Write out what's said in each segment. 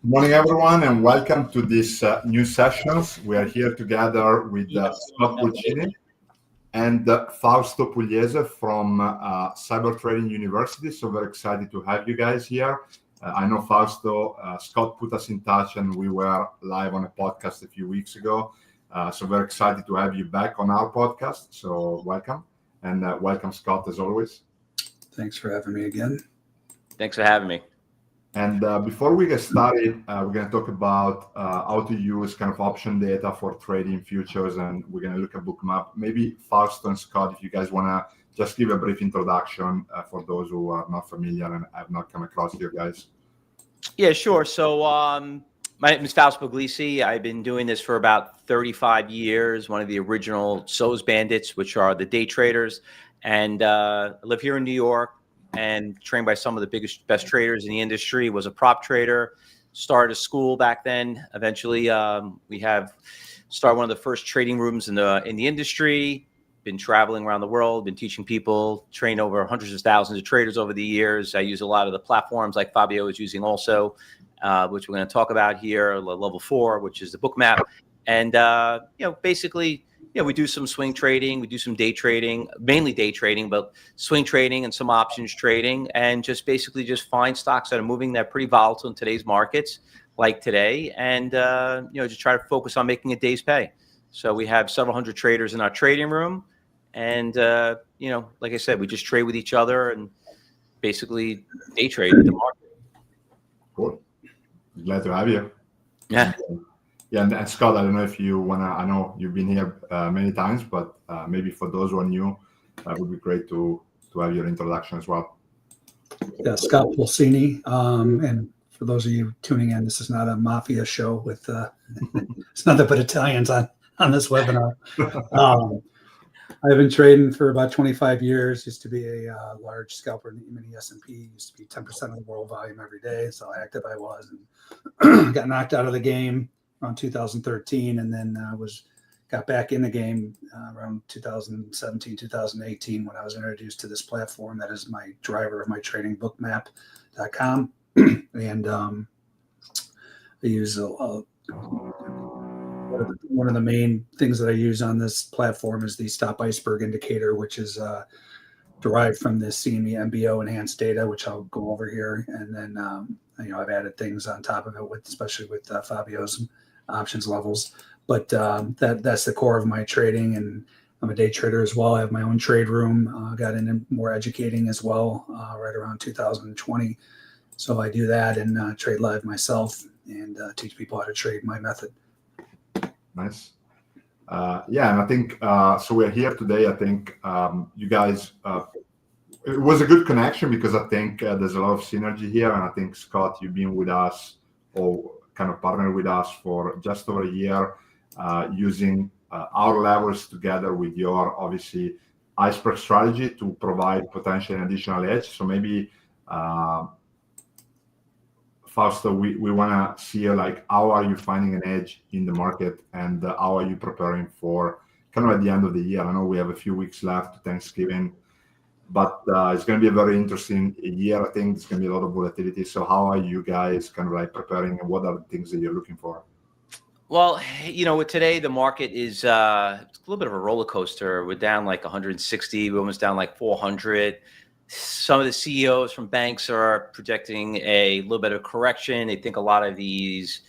Morning, everyone, and welcome to this new sessions. We are here together with Scott Pulcini and Fausto Pugliese from Cyber Trading University. So we're excited to have you guys here. I know Fausto, Scott put us in touch, and we were live on a podcast a few weeks ago. So we're excited to have you back on our podcast. So welcome, and welcome, Scott, as always. Thanks for having me again. Thanks for having me. And before we get started, we're going to talk about how to use kind of option data for trading futures, and we're going to look at Bookmap. Maybe Fausto and Scott, if you guys want to just give a brief introduction for those who are not familiar and have not come across you guys. Yeah, sure. So my name is Fausto Pugliese. I've been doing this for about 35 years, one of the original SOS bandits, which are the day traders. And I live here in New York and trained by some of the best traders in the industry. Was a prop trader, started a school back then. Eventually, we have started one of the first trading rooms in the industry. Been traveling around the world, been teaching people, trained over hundreds of thousands of traders over the years. I use a lot of the platforms like Fabio is using also, which we're going to talk about here, level 4, which is the Bookmap. And, basically, we do some swing trading, we do some day trading, mainly day trading, but swing trading and some options trading, and just basically just find stocks that are moving that are pretty volatile in today's markets, like today, and just try to focus on making a day's pay. So we have several hundred traders in our trading room, and like I said, we just trade with each other and basically day trade the market. Cool. Glad to have you. Yeah. Yeah, and Scott, I don't know if you want to, I know you've been here many times, but maybe for those who are new, it would be great to have your introduction as well. Yeah, Scott Pulcini. And for those of you tuning in, this is not a mafia show with, it's nothing but Italians on this webinar. I've been trading for about 25 years, used to be a large scalper in the mini S&P, used to be 10% of the world volume every day. So how active I was, and got knocked out of the game around 2013, and then got back in the game around 2017, 2018, when I was introduced to this platform that is my driver of my trading, bookmap.com. And I use one of the main things that I use on this platform is the stop iceberg indicator, which is derived from the CME MBO enhanced data, which I'll go over here. And then, I've added things on top of it, especially with Fabio's options levels. But that's the core of my trading. And I'm a day trader as well. I have my own trade room. Got into more educating as well right around 2020. So I do that and trade live myself and teach people how to trade my method. Nice. Yeah, and I think, so we're here today. I think you guys, it was a good connection because I think there's a lot of synergy here. And I think, Scott, you've been with us or kind of partnered with us for just over a year, using our levels together with your, obviously, iceberg strategy to provide potentially an additional edge. So maybe, Fausto, we want to see how are you finding an edge in the market, and how are you preparing for kind of at the end of the year? I know we have a few weeks left to Thanksgiving, but it's going to be a very interesting year. I think there's going to be a lot of volatility. So how are you guys kind of preparing, and what are the things that you're looking for? Well, with today, the market is a little bit of a roller coaster. We're down like 160, we're almost down like 400. Some of the CEOs from banks are projecting a little bit of correction. They think a lot of these,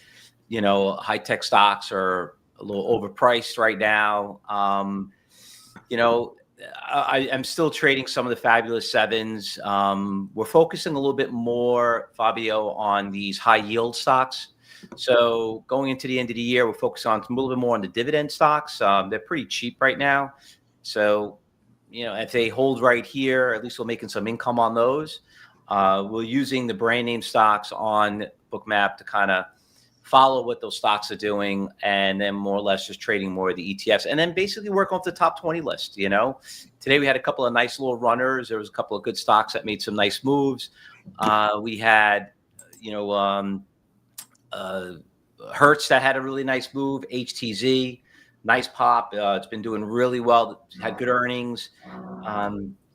high-tech stocks are a little overpriced right now. I'm still trading some of the fabulous sevens. We're focusing a little bit more, Fabio, on these high-yield stocks. So going into the end of the year, we're focused on a little bit more on the dividend stocks. They're pretty cheap right now. So if they hold right here, at least we're making some income on those. We're using the brand name stocks on Bookmap to kind of follow what those stocks are doing, and then more or less just trading more of the ETFs, and then basically work off the top 20 list. Today we had a couple of nice little runners. There was a couple of good stocks that made some nice moves. We had, Hertz that had a really nice move, HTZ. Nice pop. It's been doing really well. Had good earnings.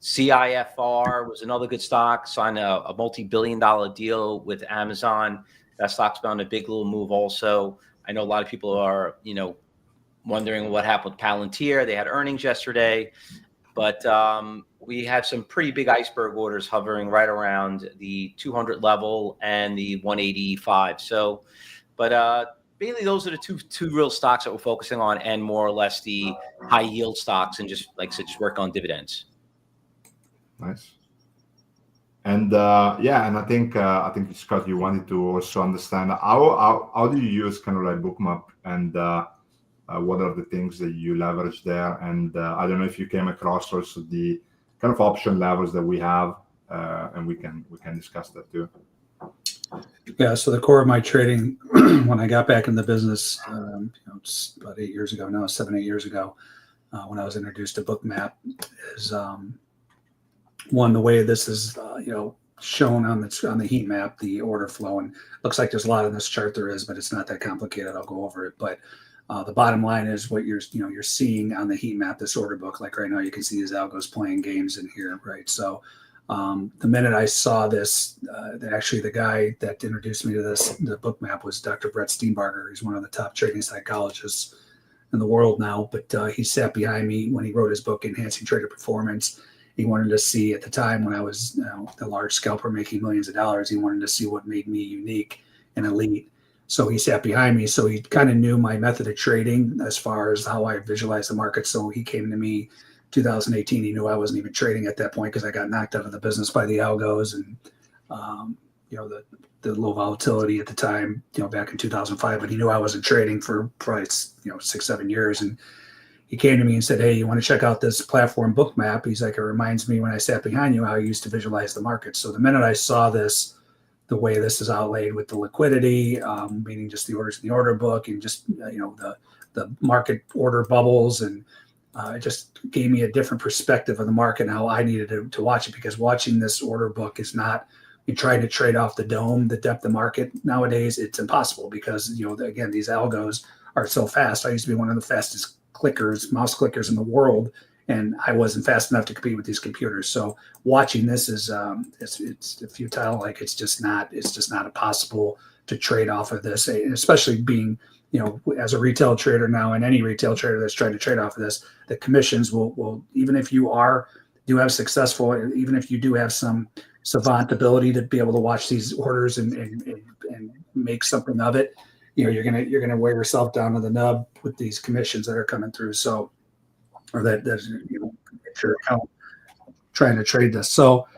CIFR was another good stock. Signed a multi-billion-dollar deal with Amazon. That stock's been on a big little move also. I know a lot of people are, wondering what happened with Palantir. They had earnings yesterday, but we have some pretty big iceberg orders hovering right around the 200 level and the 185. So, but mainly those are the two real stocks that we're focusing on, and more or less the high yield stocks, and just like I said, just work on dividends. Nice. And and I think Scott, you wanted to also understand how do you use kind of like Bookmap, and what are the things that you leverage there? And I don't know if you came across also the kind of option levels that we have, and we can discuss that too. Yeah, so the core of my trading when I got back in the business, just about 8 years ago now, 7, 8 years ago, when I was introduced to Bookmap, is one, the way this is shown on the heat map, the order flow, and looks like there's a lot in this chart. There is, but it's not that complicated. I'll go over it. But the bottom line is what you're seeing on the heat map, this order book. Like right now, you can see these algos playing games in here, right? So the minute I saw this, actually the guy that introduced me to the Bookmap was Dr. Brett Steenbarger. He's one of the top trading psychologists in the world now. But he sat behind me when he wrote his book, Enhancing Trader Performance. He wanted to see, at the time when I was the large scalper making millions of dollars, he wanted to see what made me unique and elite. So he sat behind me. So he kind of knew my method of trading as far as how I visualize the market. So he came to me 2018. He knew I wasn't even trading at that point because I got knocked out of the business by the algos and the low volatility at the time, back in 2005. But he knew I wasn't trading for probably 6-7 years. And he came to me and said, "Hey, you want to check out this platform Bookmap?" He's like, "It reminds me when I sat behind you how I used to visualize the market." So the minute I saw this, the way this is outlaid with the liquidity, meaning just the orders in the order book, and just the market order bubbles, and it just gave me a different perspective of the market and how I needed to watch it. Because watching this order book is not, you trying to trade off the dome, the depth of market nowadays. It's impossible because again, these algos are so fast. I used to be one of the fastest mouse clickers in the world, and I wasn't fast enough to compete with these computers. So watching this is it's futile. Like it's just not possible to trade off of this, especially being as a retail trader now, and any retail trader that's trying to trade off of this, the commissions will even if you do have successful, even if you do have some savant ability to be able to watch these orders and make something of it, you're gonna wear yourself down to the nub with these commissions that are coming through. So, or that's your account trying to trade this. So,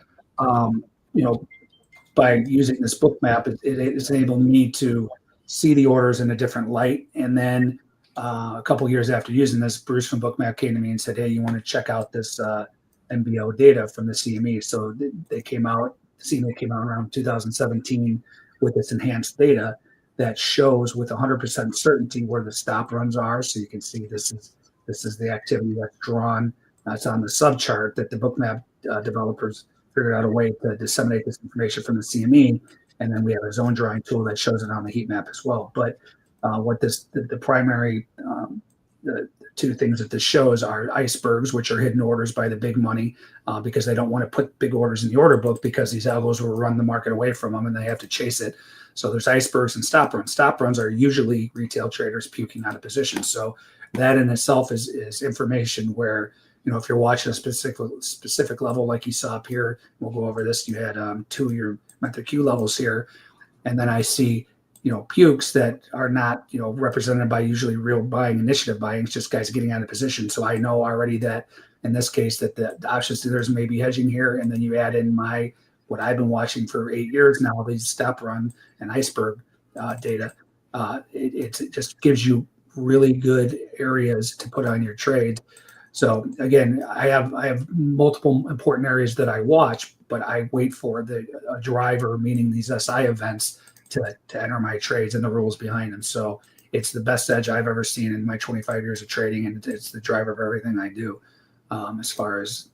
by using this Bookmap, it's enabled me to see the orders in a different light. And then a couple of years after using this, Bruce from Bookmap came to me and said, "Hey, you want to check out this MBO data from the CME?" So the CME came out around 2017 with this enhanced data that shows with 100% certainty where the stop runs are. So you can see this is the activity that's drawn. It's on the sub chart that the Bookmap developers figured out a way to disseminate this information from the CME. And then we have a zone drawing tool that shows it on the heat map as well. But what the primary the two things that this shows are icebergs, which are hidden orders by the big money because they don't want to put big orders in the order book because these algos will run the market away from them and they have to chase it. So there's icebergs and stop runs. Stop runs are usually retail traders puking out of position. So that in itself is information where, if you're watching a specific level like you saw up here, we'll go over this. You had 2 of your MenthorQ levels here, and then I see pukes that are not represented by usually real buying, initiative buying. It's just guys getting out of position. So I know already that in this case that the options dealers may be hedging here, and then you add in what I've been watching for 8 years now, these stop run and iceberg data. It just gives you really good areas to put on your trades. So again, I have multiple important areas that I watch, but I wait for a driver, meaning these SI events, to enter my trades and the rules behind them. So it's the best edge I've ever seen in my 25 years of trading, and it's the driver of everything I do as far as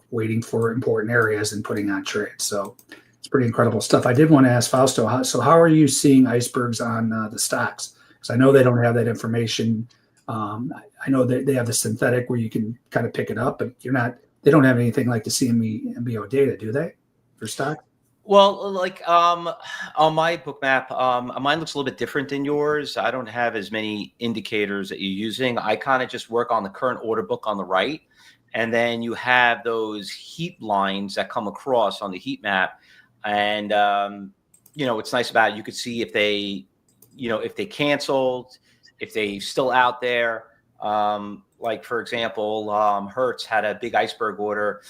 waiting for important areas and putting on trades. So it's pretty incredible stuff. I did want to ask Fausto, how are you seeing icebergs on the stocks? Because I know they don't have that information. I know that they have the synthetic where you can kind of pick it up, but they don't have anything like the CME MBO data, do they, for stock? Well, like on my book map, mine looks a little bit different than yours. I don't have as many indicators that you're using. I kind of just work on the current order book on the right, and then you have those heat lines that come across on the heat map. And what's nice about it, you could see if they, if they canceled, if they still out there. Like for example, Hertz had a big iceberg order,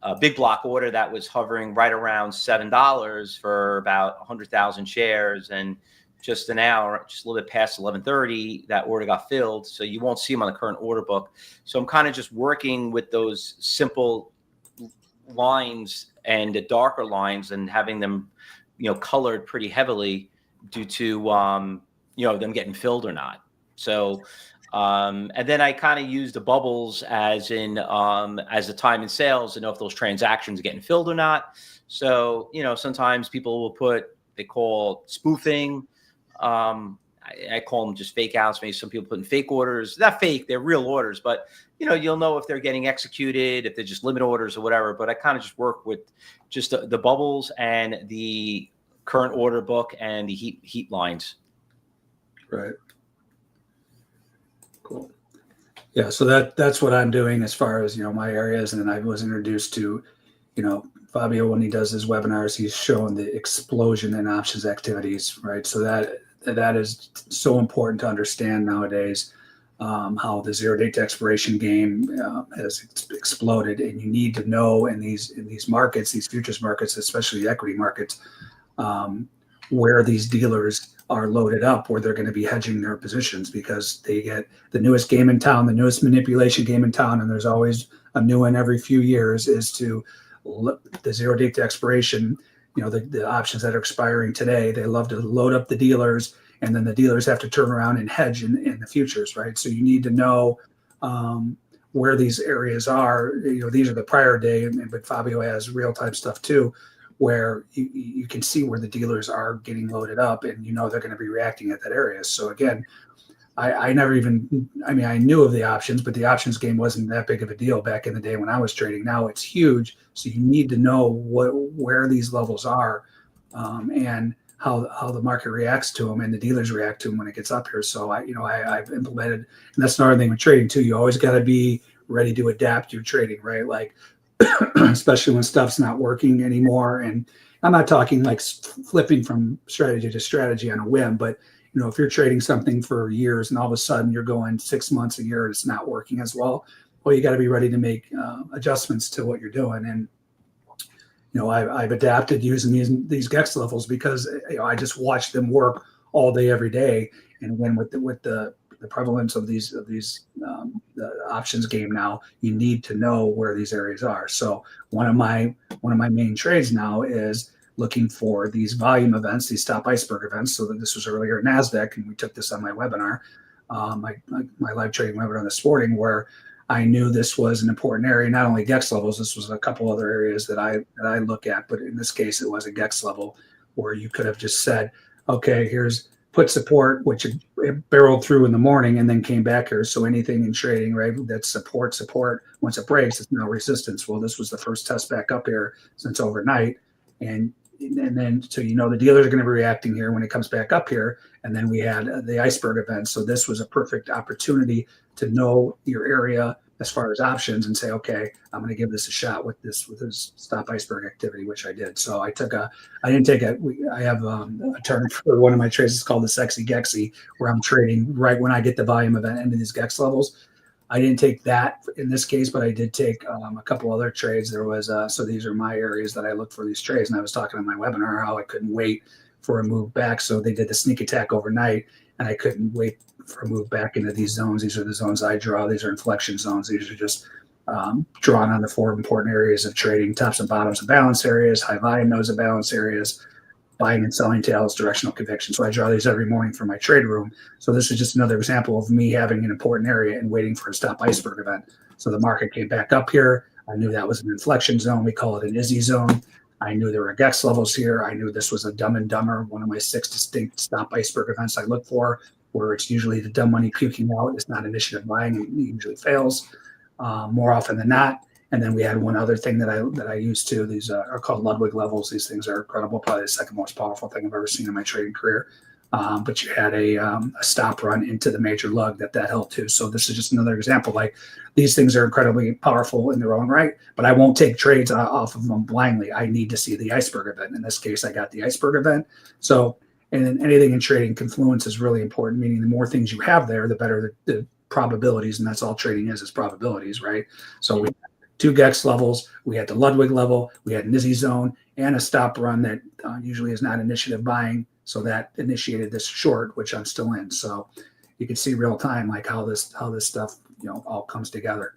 a big block order that was hovering right around $7 for about 100,000 shares, and just an hour, just a little bit past 11:30, that order got filled. So you won't see them on the current order book. So I'm kind of just working with those simple lines and the darker lines and having them, colored pretty heavily due to them getting filled or not. So. And then I kind of use the bubbles as the time in sales to know if those transactions are getting filled or not. So, sometimes people will they call spoofing. I call them just fake outs. Maybe some people putting fake orders, not fake, they're real orders, but you'll know if they're getting executed, if they're just limit orders or whatever. But I kind of just work with just the bubbles and the current order book and the heat lines. Right. Cool. Yeah, so that's what I'm doing as far as my areas, and then I was introduced to, Fabio when he does his webinars, he's showing the explosion in options activities, right? So that is so important to understand nowadays, how the zero date to expiration game has exploded, and you need to know in these markets, these futures markets, especially the equity markets, where these dealers are loaded up, where they're going to be hedging their positions, because they get the newest game in town, the newest manipulation game in town, and there's always a new one every few years, is to the zero date to expiration, the options that are expiring today. They love to load up the dealers, and then the dealers have to turn around and hedge in the futures, right? So you need to know where these areas are. These are the prior day, but Fabio has real-time stuff too, where you can see where the dealers are getting loaded up, and they're going to be reacting at that area. So again, I knew of the options, but the options game wasn't that big of a deal back in the day when I was trading. Now it's huge. So you need to know where these levels are, and how the market reacts to them and the dealers react to them when it gets up here. So I've implemented, and that's another thing with trading too. You always got to be ready to adapt your trading, right? Like, especially when stuff's not working anymore. And I'm not talking like flipping from strategy to strategy on a whim, but if you're trading something for years and all of a sudden you're going 6 months, a year, and it's not working as well, you got to be ready to make adjustments to what you're doing. And I've adapted using these GEX levels because I just watch them work all day, every day. And when with the prevalence of these the options game now, you need to know where these areas are. So one of my main trades now is looking for these volume events, these stop iceberg events. So that this was earlier at NASDAQ, and we took this on my webinar, my live trading webinar this morning, where I knew this was an important area. Not only GEX levels, this was a couple other areas that I look at, but in this case, it was a GEX level where you could have just said, okay, here's put support, which it barreled through in the morning and then came back here. So anything in trading, right, that's support, once it breaks, it's now resistance. Well, this was the first test back up here since overnight. And then, so the dealers are going to be reacting here when it comes back up here. And then we had the iceberg event. So this was a perfect opportunity to know your area as far as options and say, okay, I'm going to give this a shot with this stop iceberg activity, which I did. So I have a term for one of my trades. It's called the sexy Gexy, where I'm trading right when I get the volume event into these GEX levels. I didn't take that in this case, but I did take a couple other trades. There was so these are my areas that I look for these trades, and I was talking on my webinar how I couldn't wait for a move back. So they did the sneak attack overnight, and I couldn't wait for a move back into these zones. These are the zones I draw. These are inflection zones. These are just drawn on the 4 important areas of trading: tops and bottoms of balance areas, high volume nodes of balance areas, buying and selling tails, directional conviction. So I draw these every morning for my trade room. So this is just another example of me having an important area and waiting for a stop iceberg event. So the market came back up here. I knew that was an inflection zone. We call it an Izzy zone. I knew there were GEX levels here. I knew this was a Dumb and Dumber, one of my 6 distinct stop iceberg events I look for, where it's usually the dumb money puking out. It's not initiative buying. It usually fails more often than not. And then we had one other thing that I used too. These are called Ludwig levels. These things are incredible. Probably the second most powerful thing I've ever seen in my trading career. But you had a stop run into the major lug that helped too. So this is just another example. Like, these things are incredibly powerful in their own right, but I won't take trades off of them blindly. I need to see the iceberg event. In this case, I got the iceberg event. So, and anything in trading, confluence is really important, meaning the more things you have there, the better the probabilities. And that's all trading is probabilities, right? So we had 2 GEX levels. We had the Ludwig level. We had an ISI zone and a stop run that usually is not initiative buying. So that initiated this short, which I'm still in. So you can see real time, like how this stuff, all comes together.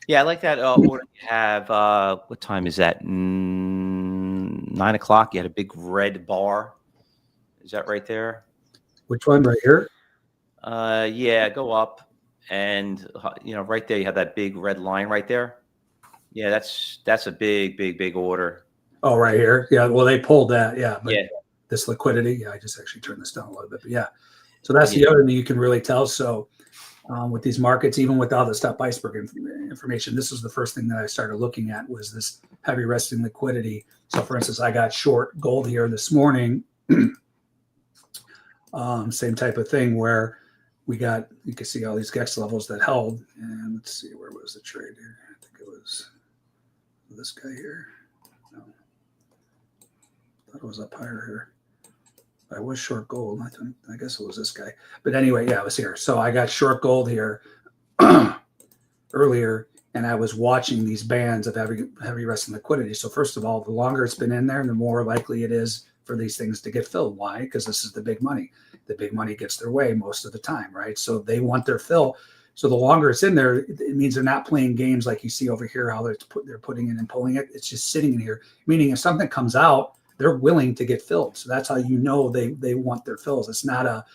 Yeah, I like that order you have. What time is that? 9 o'clock. You had a big red bar. Is that right there? Which one right here? Yeah, go up, and right there you have that big red line right there. Yeah, that's a big order. Oh, right here. Yeah. Well, they pulled that. Yeah. But Yeah. this liquidity. Yeah. I just actually turned this down a little bit. But yeah. So that's the other thing you can really tell. So with these markets, even without the stop iceberg information, this was the first thing that I started looking at was this heavy resting liquidity. So for instance, I got short gold here this morning. Same type of thing where you can see all these GEX levels that held. And let's see, where was the trade here? I think it was this guy here. No. Thought it was up higher here. I was short gold. I guess it was this guy. But anyway, yeah, it was here. So I got short gold here earlier, and I was watching these bands of heavy resting liquidity. So first of all, the longer it's been in there, the more likely it is for these things to get filled. Why? Because this is the big money. The big money gets their way most of the time, right? So they want their fill. So the longer it's in there, it means they're not playing games like you see over here, how they're putting in and pulling it. It's just sitting in here, meaning if something comes out, they're willing to get filled. So that's how you know they want their fills. It's not a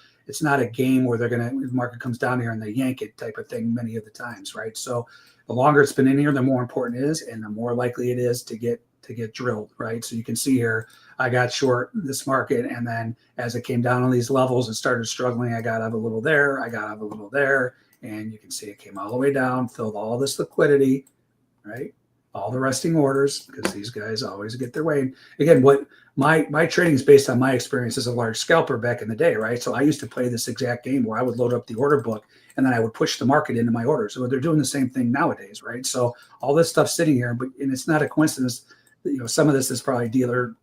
game where the market comes down here and they yank it type of thing many of the times, right? So the longer it's been in here, the more important it is, and the more likely it is to get drilled, right? So you can see here, I got short this market, and then as it came down on these levels and started struggling, I got out a little there, I got out a little there, and you can see it came all the way down, filled all this liquidity, right? All the resting orders, because these guys always get their way. And again, what my trading is based on my experience as a large scalper back in the day, right? So I used to play this exact game where I would load up the order book and then I would push the market into my orders. So they're doing the same thing nowadays, right? So all this stuff sitting here, and it's not a coincidence. Some of this is probably dealer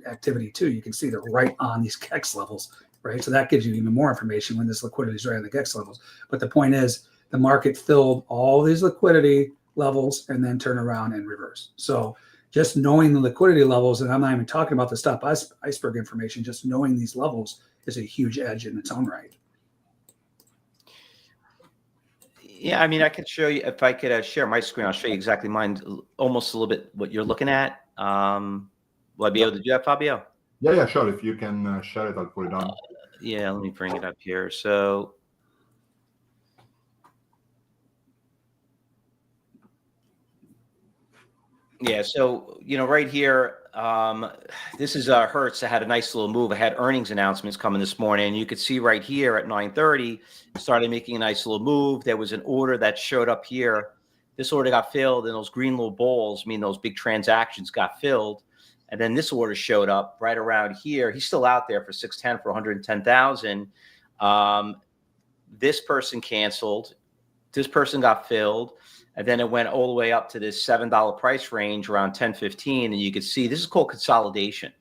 activity too. You can see they're right on these GEX levels, right? So that gives you even more information when this liquidity is right on the GEX levels. But the point is, the market filled all these liquidity levels and then turn around and reverse. So just knowing the liquidity levels, and I'm not even talking about the stop iceberg information, just knowing these levels is a huge edge in its own right. Yeah, I mean, I could show you, if I could share my screen, I'll show you exactly mine, almost a little bit what you're looking at. Will I be able to do that, Fabio? Yeah, sure. If you can share it, I'll put it on. Yeah, let me bring it up here. So yeah, so right here, this is Hertz that had a nice little move. I had earnings announcements coming this morning. You could see right here at 9:30, started making a nice little move. There was an order that showed up here. This order got filled, and those green little balls mean those big transactions got filled. And then this order showed up right around here. He's still out there for 610 for 110,000. This person canceled. This person got filled. And then it went all the way up to this $7 price range around 10.15. And you could see this is called consolidation.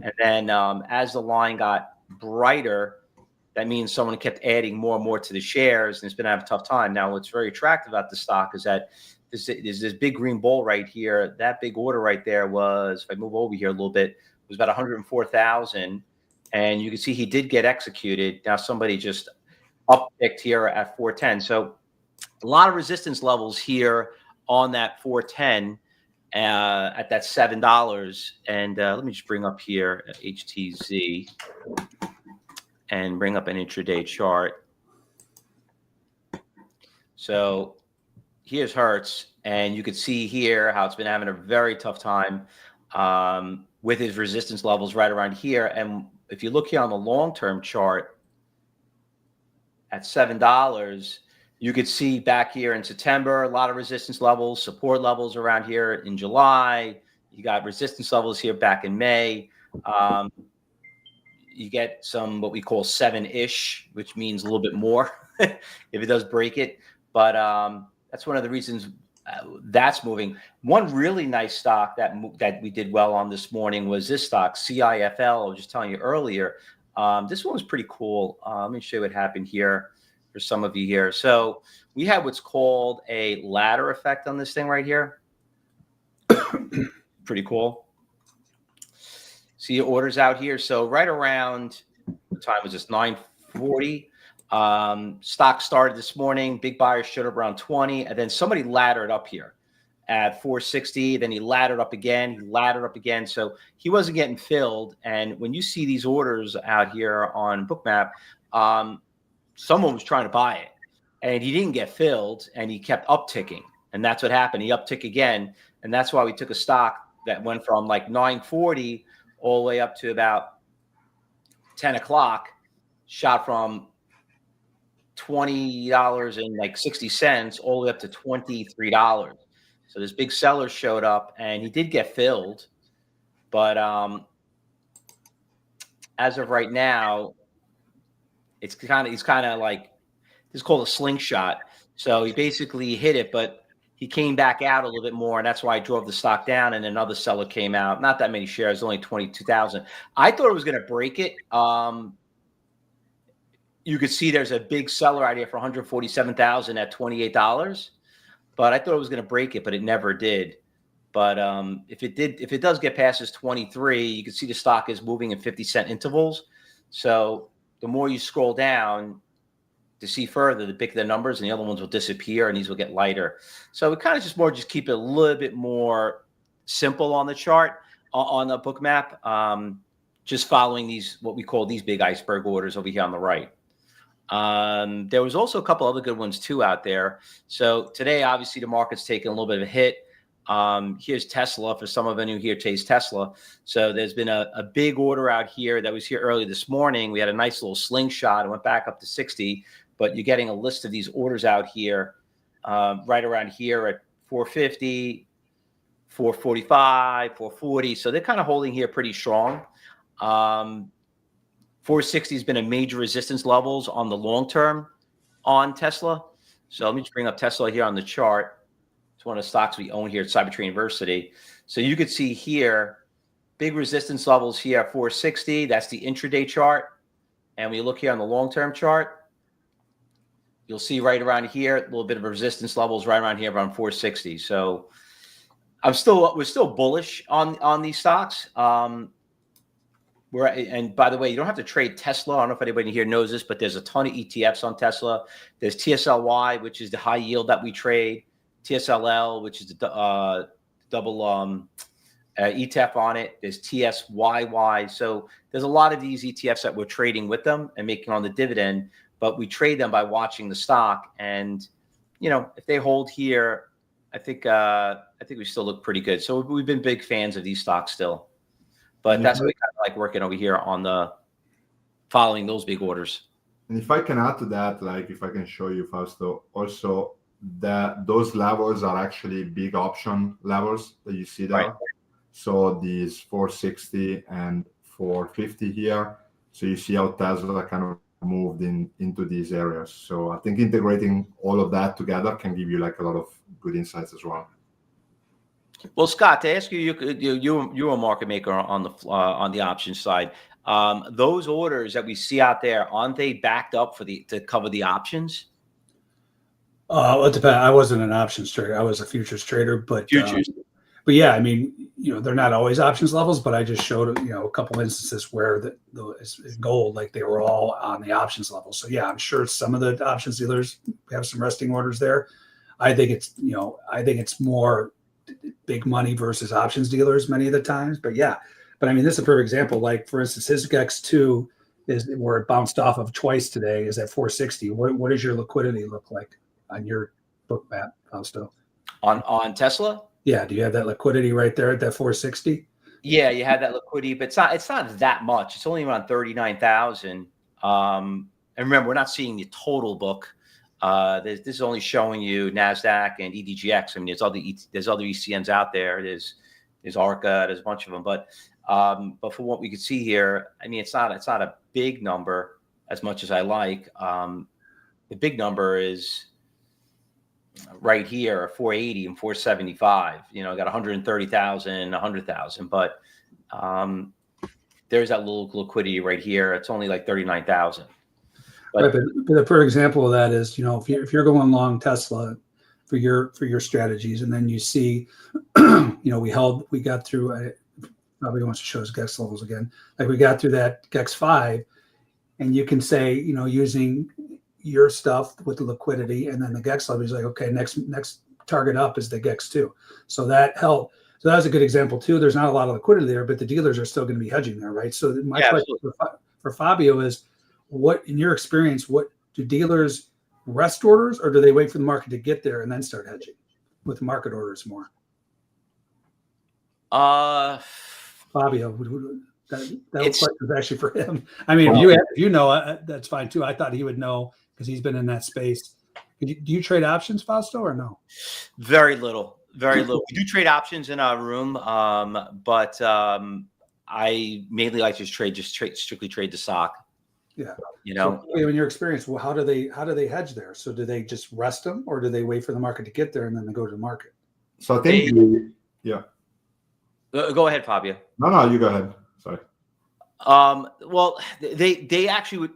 And then as the line got brighter, that means someone kept adding more and more to the shares, and it's been having a tough time. Now, what's very attractive about the stock is that there's this big green ball right here. That big order right there was, if I move over here a little bit, was about 104,000. And you can see he did get executed. Now somebody just upticked here at 410. So a lot of resistance levels here on that 410 at that $7. And let me just bring up here HTZ and bring up an intraday chart. So here's Hertz, and you could see here how it's been having a very tough time with his resistance levels right around here. And if you look here on the long-term chart at $7, You could see back here in September, a lot of resistance levels, support levels around here in July. You got resistance levels here back in May. You get some what we call 7-ish, which means a little bit more if it does break it. But that's one of the reasons that's moving. One really nice stock that we did well on this morning was this stock, CIFL. I was just telling you earlier. This one was pretty cool. Let me show you what happened here for some of you here. So we had what's called a ladder effect on this thing right here. Pretty cool. See your orders out here. So right around, what time was this? 9:40. Stock started this morning. Big buyers showed up around 20, and then somebody laddered up here at 460. Then he laddered up again. He laddered up again. So he wasn't getting filled. And when you see these orders out here on Bookmap, someone was trying to buy it, and he didn't get filled, and he kept upticking. And that's what happened. He uptick again, and that's why we took a stock that went from like 940 all the way up to about 10 o'clock, shot from $20.60 all the way up to $23. So this big seller showed up, and he did get filled. But as of right now, he's kind of like, this is called a slingshot. So he basically hit it, but he came back out a little bit more, and that's why I drove the stock down. And another seller came out. Not that many shares, only 22,000. I thought it was going to break it. You could see there's a big seller out here for 147,000 at $28. But I thought it was going to break it, but it never did. But if it does get past this 23, you can see the stock is moving in 50-cent intervals. So the more you scroll down to see further, the bigger the numbers, and the other ones will disappear, and these will get lighter. So we kind of just keep it a little bit more simple on the chart, on the Bookmap, just following these, what we call these big iceberg orders over here on the right. There was also a couple other good ones too out there. So today, obviously, the market's taking a little bit of a hit. Here's Tesla. For some of you who here chase Tesla. So there's been a big order out here that was here early this morning. We had a nice little slingshot. It went back up to 60. But you're getting a list of these orders out here, right around here at 450, 445, 440. So they're kind of holding here pretty strong. 460 has been a major resistance levels on the long term on Tesla. So let me just bring up Tesla here on the chart. It's one of the stocks we own here at Cybertrade University. So you could see here, big resistance levels here at 460. That's the intraday chart. And we look here on the long-term chart, you'll see right around here, a little bit of resistance levels right around here around 460. So we're still bullish on these stocks. And by the way, you don't have to trade Tesla. I don't know if anybody here knows this, but there's a ton of ETFs on Tesla. There's TSLY, which is the high yield that we trade. TSLL, which is the double ETF on it. There's TSYY. So there's a lot of these ETFs that we're trading with them and making on the dividend. But we trade them by watching the stock, and if they hold here, I think we still look pretty good. So we've been big fans of these stocks still, but that's what we kind of like working over here on the following those big orders. And if I can add to that, like if I can show you, Fausto, also that those levels are actually big option levels that you see there. Right. So these 460 and 450 here. So you see how Tesla kind of moved into these areas. So I think integrating all of that together can give you like a lot of good insights as well. Well, Scott, to ask you're a market maker on the options side. Those orders that we see out there, aren't they backed up to cover the options? Well, it depends. I wasn't an options trader. I was a futures trader, but futures. But yeah, I mean, they're not always options levels, but I just showed, a couple instances where the gold, like they were all on the options level. So yeah, I'm sure some of the options dealers have some resting orders there. I think it's more big money versus options dealers many of the times, but yeah. But I mean, this is a perfect example. Like for instance, his X2 is where it bounced off of twice today is at 460. What does your liquidity look like on your Bookmap, Fausto? On Tesla? Yeah, do you have that liquidity right there at that 460? Yeah, you have that liquidity, but it's not that much. It's only around 39,000. And remember, we're not seeing the total book. This is only showing you NASDAQ and EDGX. I mean, there's other ECNs out there. There's ARCA, there's a bunch of them. But for what we can see here, I mean, it's not a big number as much as I like. The big number is right here, 480 and 475. Got 130,000, 100,000. But there's that little liquidity right here. It's only like 39,000. But for example of that is, if you're going long Tesla for your strategies, and then you see, we got through. I probably wants to show us GEX levels again. Like we got through that GEX 5, and you can say, using your stuff with the liquidity, and then the GEX level is like, okay, next target up is the GEX 2. So that helped. So that was a good example too. There's not a lot of liquidity there, but the dealers are still going to be hedging there, right? So my question for Fabio is, what, in your experience, what do dealers rest orders, or do they wait for the market to get there and then start hedging with market orders more? Fabio, that question is actually for him. I mean, if you know, that's fine too. I thought he would know because he's been in that space. Do you trade options, Fausto, or no? Very little. Very little. We do trade options in our room, but I mainly like to strictly trade the stock. Yeah. So, in your experience, how do they hedge there? So do they just rest them, or do they wait for the market to get there and then they go to the market? So I think Go ahead, Fabio. No, you go ahead. Sorry. Well, they actually would.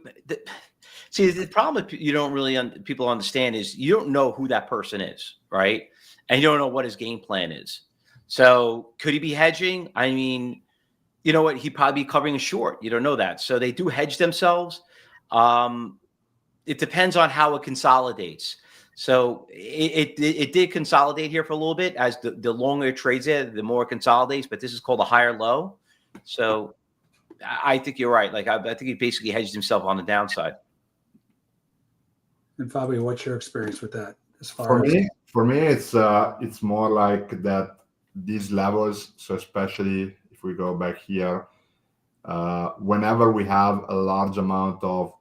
See, the problem that people understand is you don't know who that person is, right? And you don't know what his game plan is. So could he be hedging? I mean, you know what? He'd probably be covering a short. You don't know that. So they do hedge themselves. It depends on how it consolidates. So it did consolidate here for a little bit. As the longer it trades it, the more it consolidates. But this is called a higher low. So I think you're right. Like I think he basically hedged himself on the downside. And Fabio, what's your experience with that? For me, it's more like that these levels. So especially if we go back here, whenever we have a large amount of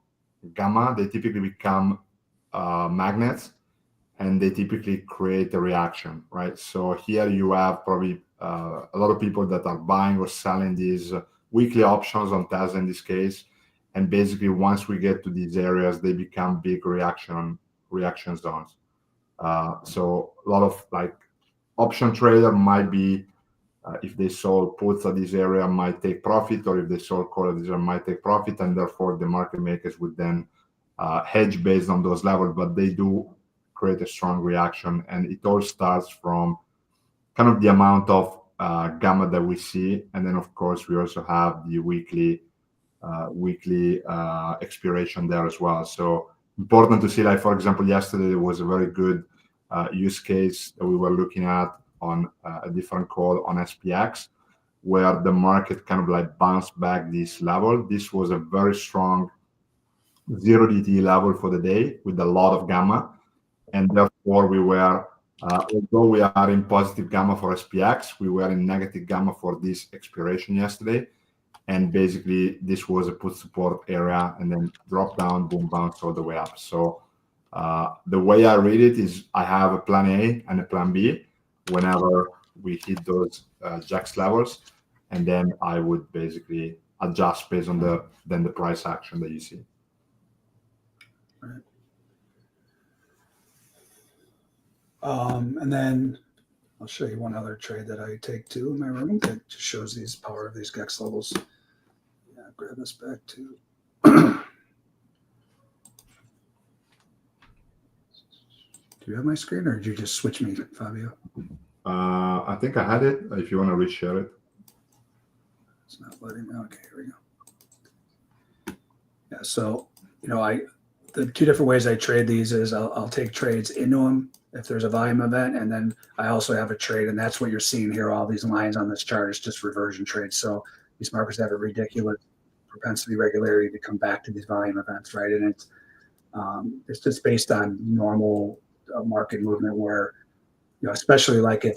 gamma, they typically become magnets, and they typically create a reaction, right? So here you have probably a lot of people that are buying or selling these weekly options on Tesla in this case. And basically, once we get to these areas, they become big reaction zones. So a lot of like option trader might be, if they sold puts at this area, might take profit, or if they sold call at this area, might take profit, and therefore the market makers would then hedge based on those levels. But they do create a strong reaction, and it all starts from kind of the amount of gamma that we see, and then of course we also have the weekly expiration there as well. So important to see, like for example, yesterday there was a very good use case that we were looking at on a different call on SPX, where the market kind of like bounced back this level. This was a very strong 0 DTE level for the day with a lot of gamma, and therefore we were, although we are in positive gamma for SPX, we were in negative gamma for this expiration yesterday. And basically, this was a put support area, and then drop down, boom, bounce all the way up. So the way I read it is I have a plan A and a plan B whenever we hit those JAX levels, and then I would basically adjust based on the price action that you see. Right. And then I'll show you one other trade that I take too in my room that just shows these power of these GEX levels. Yeah, grab this back too. Do you have my screen, or did you just switch me, Fabio? I think I had it. If you want to reshare it. It's not letting me. Okay, here we go. Yeah, so the two different ways I trade these is I'll take trades into them if there's a volume event, and then I also have a trade, and that's what you're seeing here. All these lines on this chart is just reversion trades. So these markets have a ridiculous propensity regularity to come back to these volume events, right? And it's just based on normal market movement, where especially like if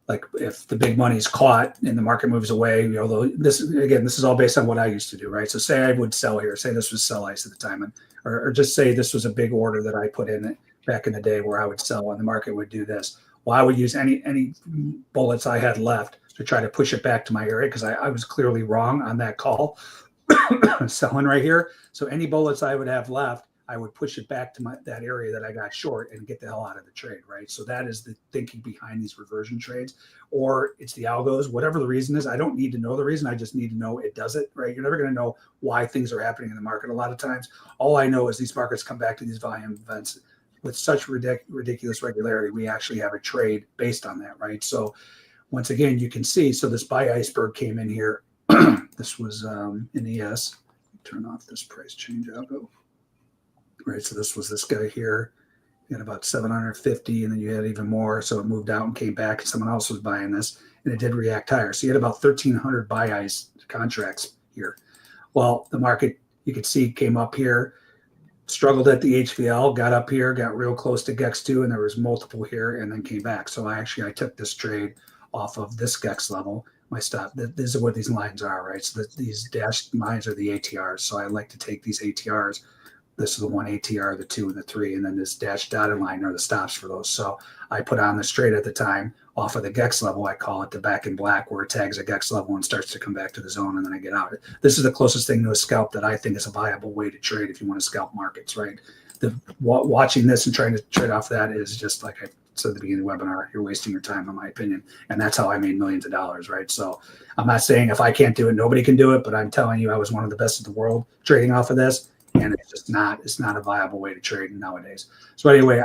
like if the big money's caught and the market moves away, this is all based on what I used to do, right? So say I would sell here, say this was sell ice at the time, or just say this was a big order that I put in back in the day where I would sell and the market would do this. Well, I would use any bullets I had left to try to push it back to my area because I was clearly wrong on that call selling right here. So any bullets I would have left, I would push it back to that area that I got short and get the hell out of the trade, right? So that is the thinking behind these reversion trades, or it's the algos, whatever the reason is. I don't need to know the reason. I just need to know it does it, right? You're never going to know why things are happening in the market. A lot of times, all I know is these markets come back to these volume events with such ridiculous regularity. We actually have a trade based on that, right? So once again, you can see, so this buy iceberg came in here. This was in ES. Turn off this price change algo. Right, so this was this guy here. You had about 750, and then you had even more. So it moved out and came back, and someone else was buying this, and it did react higher. So you had about 1,300 buy ice contracts here. Well, the market, you could see, came up here, struggled at the HVL, got up here, got real close to GEX2, and there was multiple here, and then came back. So I took this trade off of this GEX level. My stop. This is what these lines are, right? So these dashed lines are the ATRs. So I like to take these ATRs. This is the 1 ATR, the 2, and the 3, and then this dashed dotted line are the stops for those. So I put on this trade at the time off of the GEX level. I call it the back in black, where it tags a GEX level and starts to come back to the zone, and then I get out. This is the closest thing to a scalp that I think is a viable way to trade if you want to scalp markets, right? Watching this and trying to trade off that is just like I said at the beginning of the webinar, you're wasting your time, in my opinion. And that's how I made millions of dollars, right? So I'm not saying if I can't do it, nobody can do it, but I'm telling you, I was one of the best in the world trading off of this. And it's not a viable way to trade nowadays. So anyway,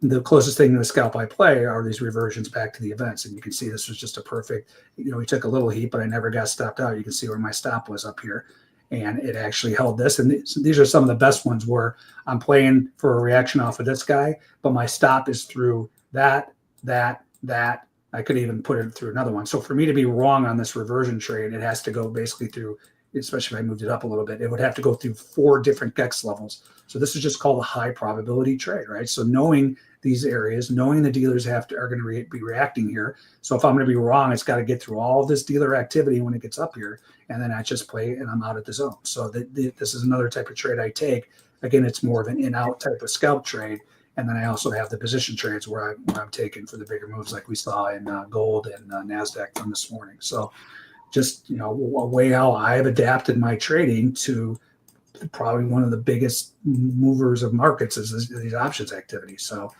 the closest thing to a scalp I play are these reversions back to the events. And you can see this was just a perfect, we took a little heat, but I never got stopped out. You can see where my stop was up here, and it actually held this. And these are some of the best ones where I'm playing for a reaction off of this guy, but my stop is through that. I could even put it through another one. So for me to be wrong on this reversion trade, it has to go basically through, especially if I moved it up a little bit, it would have to go through 4 different GEX levels. So this is just called a high probability trade, right? So knowing these areas, knowing the dealers are going to be reacting here. So if I'm going to be wrong, it's got to get through all this dealer activity when it gets up here, and then I just play and I'm out at the zone. So this is another type of trade I take. Again, it's more of an in-out type of scalp trade. And then I also have the position trades where I'm taking for the bigger moves like we saw in gold and NASDAQ from this morning. So just, a way how I've adapted my trading to probably one of the biggest movers of markets is these options activities. So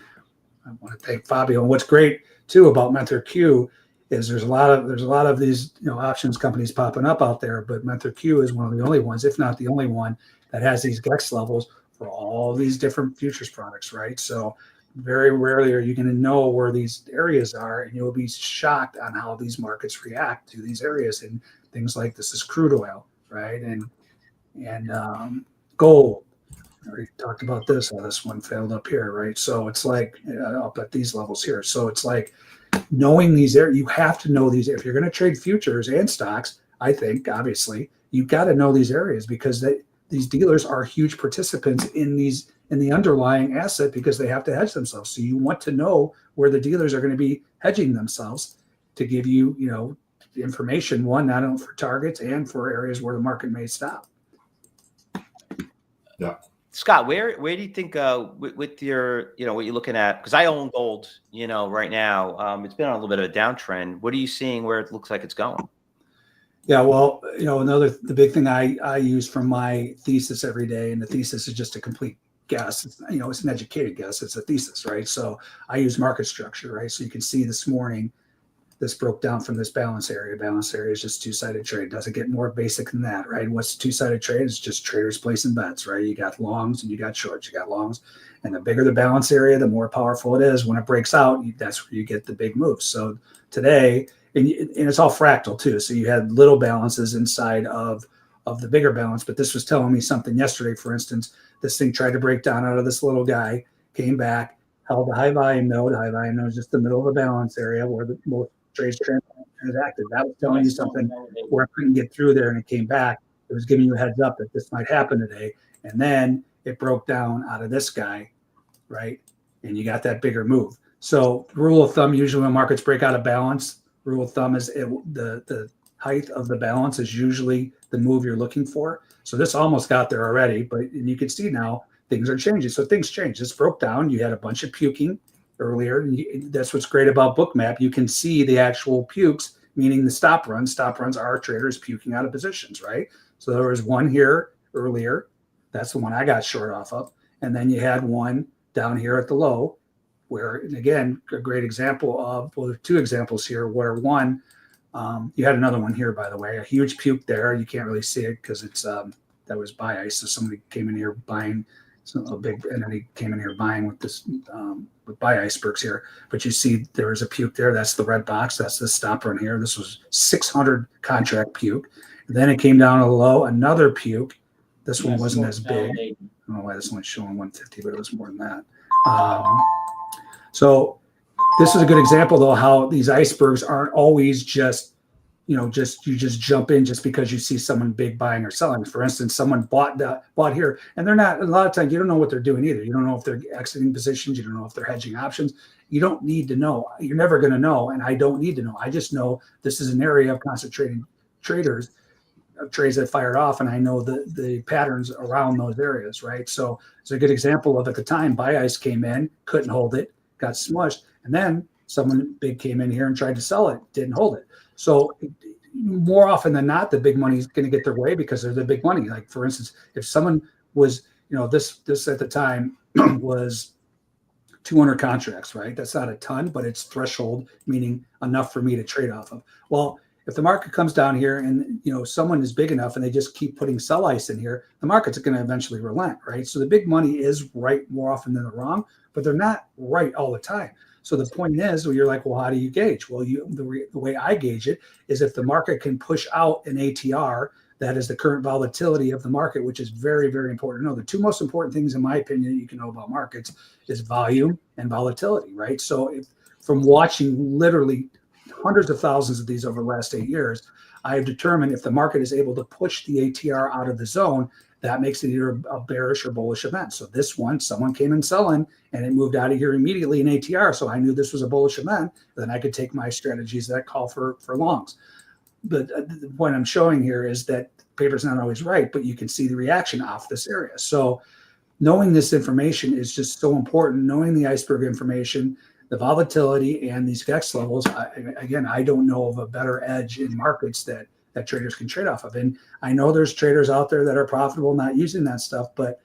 I want to thank Fabio. And what's great too about MenthorQ is there's a lot of these options companies popping up out there, but MenthorQ is one of the only ones, if not the only one, that has these GEX levels for all these different futures products, right? So very rarely are you going to know where these areas are, and you'll be shocked on how these markets react to these areas. And things like this is crude oil, right? And gold. I already talked about this. How this one failed up here, right? So it's like up at these levels here. So it's like knowing these areas. You have to know these. If you're going to trade futures and stocks, I think obviously you've got to know these areas because these dealers are huge participants in the underlying asset because they have to hedge themselves. So you want to know where the dealers are going to be hedging themselves to give you, the information, one, not only for targets and for areas where the market may stop. Yeah. Scott, where do you think with your, what you're looking at, because I own gold, right now, it's been on a little bit of a downtrend. What are you seeing where it looks like it's going? Yeah, well, the big thing I use from my thesis every day, and the thesis is just a complete guess. It's, it's an educated guess. It's a thesis, right? So I use market structure, right? So you can see this morning, this broke down from this balance area. Balance area is just two-sided trade. Doesn't get more basic than that, right? What's two-sided trade? It's just traders placing bets, right? You got longs and you got shorts. You got longs, and the bigger the balance area, the more powerful it is. When it breaks out, that's where you get the big moves. So today, and it's all fractal too. So you had little balances inside of the bigger balance, but this was telling me something yesterday. For instance, this thing tried to break down out of this little guy, came back, held the high volume node. High volume node is just the middle of the balance area where the most trades transacted. That was telling you something where I couldn't get through there, and it came back. It was giving you a heads up that this might happen today. And then it broke down out of this guy, right? And you got that bigger move. So rule of thumb, usually when markets break out of balance, rule of thumb is the height of the balance is usually the move you're looking for. So this almost got there already, but you can see now things are changing. So things change. This broke down. You had a bunch of puking earlier. That's what's great about Bookmap. You can see the actual pukes, meaning the stop runs. Stop runs are traders puking out of positions, right? So there was one here earlier. That's the one I got short off of. And then you had one down here at the low where, and again, a great example of, well, there are two examples here where one, you had another one here, by the way, a huge puke there. You can't really see it because it's, that was buy ice. So somebody came in here buying a big, and then he came in here buying with this, with buy icebergs here. But you see there is a puke there. That's the red box. That's the stop run here. This was 600 contract puke. And then it came down to the low, another puke. This one wasn't as big. I don't know why this one's showing 150, but it was more than that. So this is a good example, though, how these icebergs aren't always just, you just jump in just because you see someone big buying or selling. For instance, someone bought here, and they're not. A lot of times, you don't know what they're doing either. You don't know if they're exiting positions. You don't know if they're hedging options. You don't need to know. You're never going to know, and I don't need to know. I just know this is an area of concentrating traders. Trades that fired off, and I know the patterns around those areas, right? So it's a good example of, at the time, buy ice came in, couldn't hold it, got smushed, and then someone big came in here and tried to sell it, didn't hold it. So more often than not, the big money is going to get their way because they're the big money. Like, for instance, if someone was, this at the time was 200 contracts, right? That's not a ton, but it's threshold, meaning enough for me to trade off of. Well, if the market comes down here and someone is big enough and they just keep putting sell ice in here, the market's going to eventually relent, right? So the big money is right more often than the wrong, but they're not right all the time. So the point is, well, you're like, well, how do you gauge? Well, the way I gauge it is if the market can push out an ATR, that is the current volatility of the market, which is very, very important to know. The two most important things, in my opinion, you can know about markets is volume and volatility, right? So from watching literally hundreds of thousands of these over the last 8 years, I have determined if the market is able to push the ATR out of the zone, that makes it either a bearish or bullish event. So this one, someone came in selling and it moved out of here immediately in ATR. So I knew this was a bullish event. Then I could take my strategies that call for longs. But the point I'm showing here is that paper's not always right, but you can see the reaction off this area. So knowing this information is just so important. Knowing the iceberg information, the volatility, and these VEX levels, I don't know of a better edge in markets that traders can trade off of. And I know there's traders out there that are profitable not using that stuff, but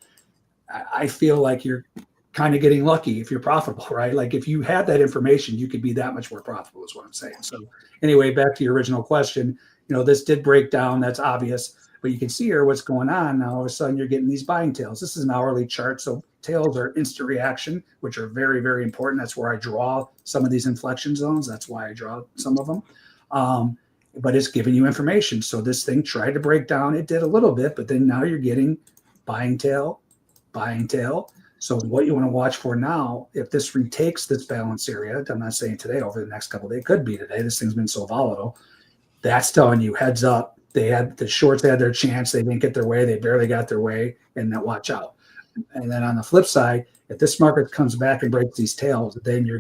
I feel like you're kind of getting lucky if you're profitable, right? Like if you had that information, you could be that much more profitable is what I'm saying. So anyway, back to your original question, this did break down. That's obvious. But you can see here what's going on. Now, all of a sudden, you're getting these buying tails. This is an hourly chart. So tails are instant reaction, which are very, very important. That's where I draw some of these inflection zones. That's why I draw some of them. But it's giving you information. So this thing tried to break down. It did a little bit, but then now you're getting buying tail, buying tail. So what you want to watch for now, if this retakes this balance area, I'm not saying today, over the next couple of days, it could be today. This thing's been so volatile. That's telling you heads up. The shorts had their chance. They didn't get their way. They barely got their way, and then watch out. And then on the flip side, if this market comes back and breaks these tails, then you're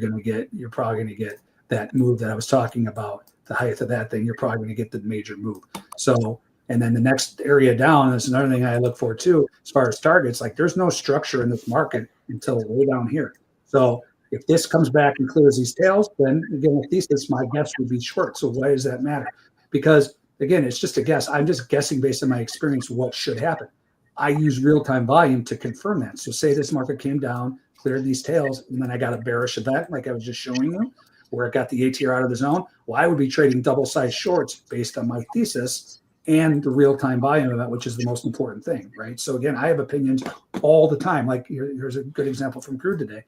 probably going to get that move that I was talking about, the height of that thing. You're probably going to get the major move. So, and then the next area down, that's another thing I look for too, as far as targets, like there's no structure in this market until way down here. So if this comes back and clears these tails, then again, with thesis, my guess would be short. So why does that matter? Because again, it's just a guess. I'm just guessing based on my experience what should happen. I use real-time volume to confirm that. So say this market came down, cleared these tails, and then I got a bearish event like I was just showing you, where it got the ATR out of the zone. Well, I would be trading double-sized shorts based on my thesis and the real-time volume event, which is the most important thing, right? So again, I have opinions all the time. Like here's a good example from crude today.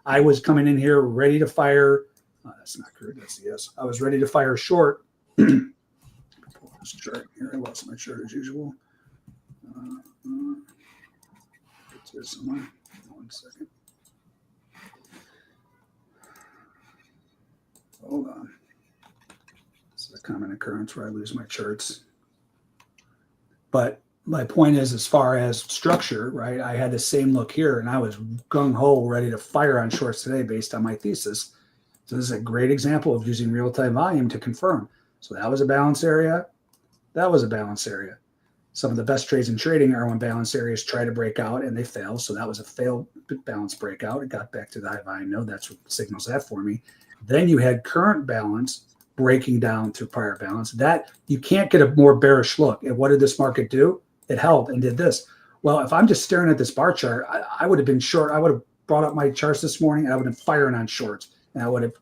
I was coming in here ready to fire. That's not crude, that's yes. I was ready to fire short. Chart here. I lost my chart as usual. It's here somewhere. 1 second. Hold on. This is a common occurrence where I lose my charts. But my point is, as far as structure, right? I had the same look here, and I was gung ho, ready to fire on shorts today based on my thesis. So this is a great example of using real time volume to confirm. So that was a balance area. That was a balance area. Some of the best trades in trading are when balance areas try to break out and they fail. So that was a failed balance breakout. It got back to the high volume node. That's what signals that for me. Then you had current balance breaking down to prior balance. That you can't get a more bearish look. And what did this market do? It held and did this. Well, if I'm just staring at this bar chart, I would have been short. I would have brought up my charts this morning. And I would have been firing on shorts, and I would have,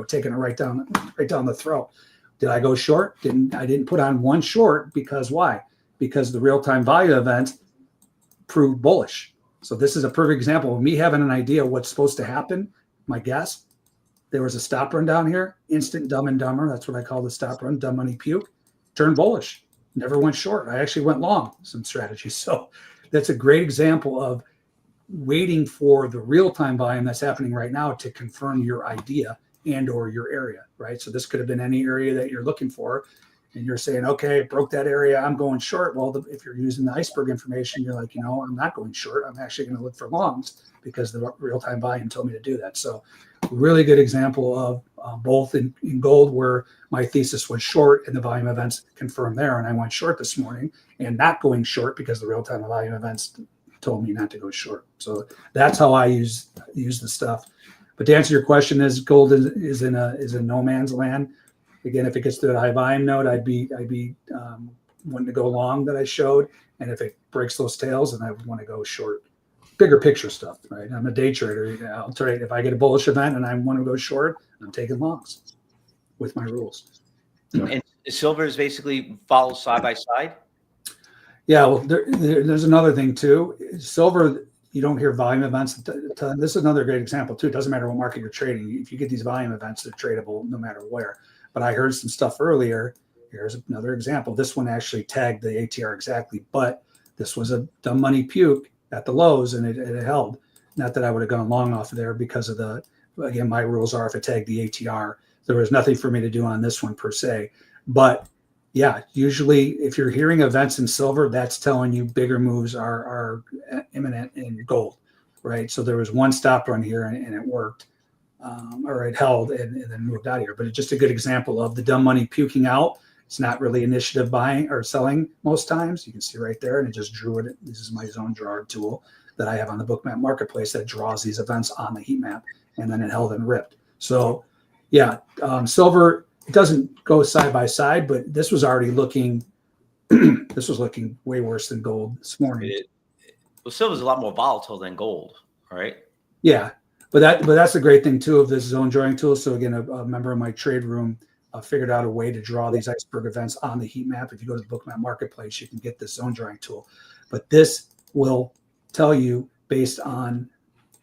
taken it right down the throat. Did I go short? I didn't put on one short because why? Because the real-time value event proved bullish. So this is a perfect example of me having an idea what's supposed to happen. My guess, there was a stop run down here, instant dumb and dumber. That's what I call the stop run, dumb money puke. Turned bullish. Never went short. I actually went long some strategies. So that's a great example of waiting for the real-time volume that's happening right now to confirm your idea and or your area, right? So this could have been any area that you're looking for. And you're saying, okay, broke that area, I'm going short. Well, if you're using the iceberg information, you're like, I'm not going short. I'm actually going to look for longs because the real-time volume told me to do that. So really good example of both in gold where my thesis was short and the volume events confirmed there. And I went short this morning and not going short because the real-time volume events told me not to go short. So that's how I use the stuff. But to answer your question, is gold is in no man's land. Again, if it gets to the high volume node, I'd be wanting to go long that I showed, and if it breaks those tails, then I would want to go short. Bigger picture stuff, right? I'm a day trader. I'll trade if I get a bullish event and I want to go short. I'm taking longs with my rules. And silver is basically follows side by side. Yeah, well, there's another thing too. Silver, you don't hear volume events. This is another great example too. It doesn't matter what market you're trading. If you get these volume events, they're tradable no matter where. But I heard some stuff earlier. Here's another example. This one actually tagged the ATR exactly, but this was a dumb money puke at the lows, and it held. Not that I would have gone long off of there because of again, my rules are if it tagged the ATR, there was nothing for me to do on this one per se. But yeah, usually if you're hearing events in silver, that's telling you bigger moves are imminent in gold, right? So there was one stop run here and it worked. Or it held and then moved out of here. But it's just a good example of the dumb money puking out. It's not really initiative buying or selling most times. You can see right there, and it just drew it. This is my zone drawer tool that I have on the Bookmap marketplace that draws these events on the heat map, and then it held and ripped. So yeah, silver, it doesn't go side by side, but this was already looking, this was looking way worse than gold this morning. Well, silver is a lot more volatile than gold, right? Yeah. But that's the great thing too of this zone drawing tool. So again, a member of my trade room figured out a way to draw these iceberg events on the heat map. If you go to the Bookmap marketplace, you can get this zone drawing tool. But this will tell you based on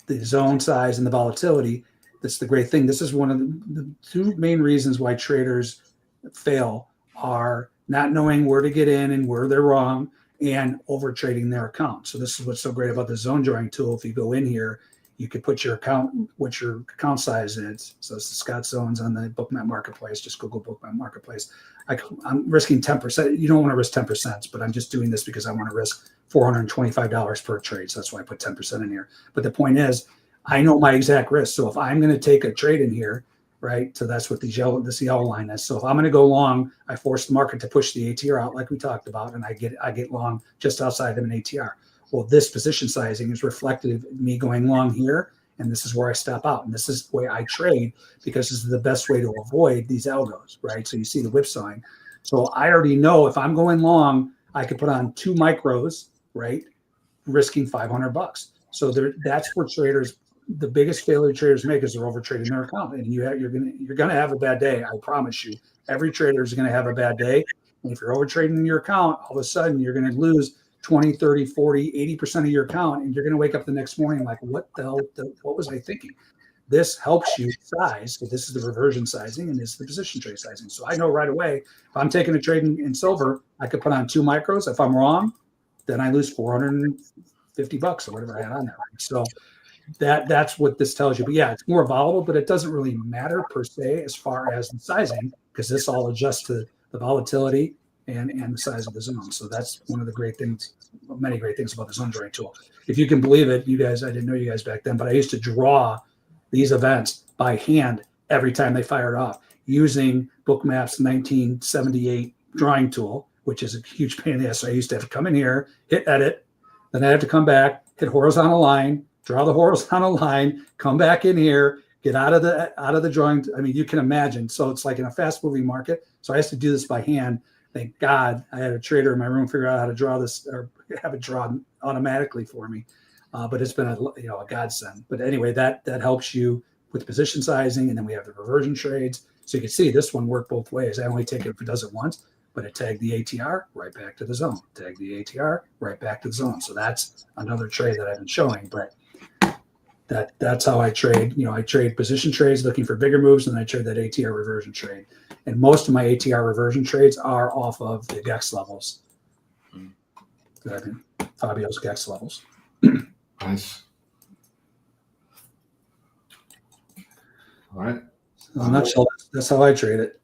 the zone size and the volatility. That's the great thing. This is one of the two main reasons why traders fail are not knowing where to get in and where they're wrong and over trading their account. So this is what's so great about the zone drawing tool. If you go in here, you could put your account, what your account size is. So it's the Scott Zones on the Bookmap marketplace. Just Google Bookmap marketplace. I'm risking 10%. You don't want to risk 10%, but I'm just doing this because I want to risk $425 per trade. So that's why I put 10% in here. But the point is, I know my exact risk. So if I'm going to take a trade in here, right? So that's what this yellow line is. So if I'm going to go long, I force the market to push the ATR out like we talked about, and I get long just outside of an ATR. Well, this position sizing is reflective of me going long here, and this is where I stop out. And this is the way I trade because this is the best way to avoid these algos, right? So you see the whipsawing. So I already know if I'm going long, I could put on 2 micros, right? Risking $500. So that's where traders, the biggest failure traders make is they're over trading their account. And you're gonna have a bad day. I promise you. Every trader is gonna have a bad day. And if you're over trading your account, all of a sudden you're gonna lose 20, 30, 40, 80% of your account, and you're going to wake up the next morning like, what the hell, what was I thinking? This helps you size. So this is the reversion sizing, and this is the position trade sizing. So I know right away, if I'm taking a trade in silver, I could put on 2 micros. If I'm wrong, then I lose $450 or whatever I had on there. So that's what this tells you. But yeah, it's more volatile, but it doesn't really matter per se as far as the sizing, because this all adjusts to the volatility and the size of the zone. So that's one of the great things, many great things about the zone drawing tool. If you can believe it, you guys, I didn't know you guys back then, but I used to draw these events by hand every time they fired off using Bookmap's 1978 drawing tool, which is a huge pain in the ass. So I used to have to come in here, hit edit, then I have to come back, hit horizontal line, draw the horizontal line, come back in here, get out of the drawing. I mean, you can imagine. So it's like in a fast moving market. So I used to do this by hand. Thank God I had a trader in my room figure out how to draw this or have it drawn automatically for me. But it's been a godsend. But anyway, that helps you with position sizing, and then we have the reversion trades. So you can see this one worked both ways. I only take it if it does it once, but it tagged the ATR right back to the zone. Tag the ATR right back to the zone. So that's another trade that I've been showing. But that's how I trade. I trade position trades looking for bigger moves, and I trade that ATR reversion trade. And most of my ATR reversion trades are off of the GEX levels. Fabio's GEX levels. Nice. All right. So in a nutshell, that's how I trade it.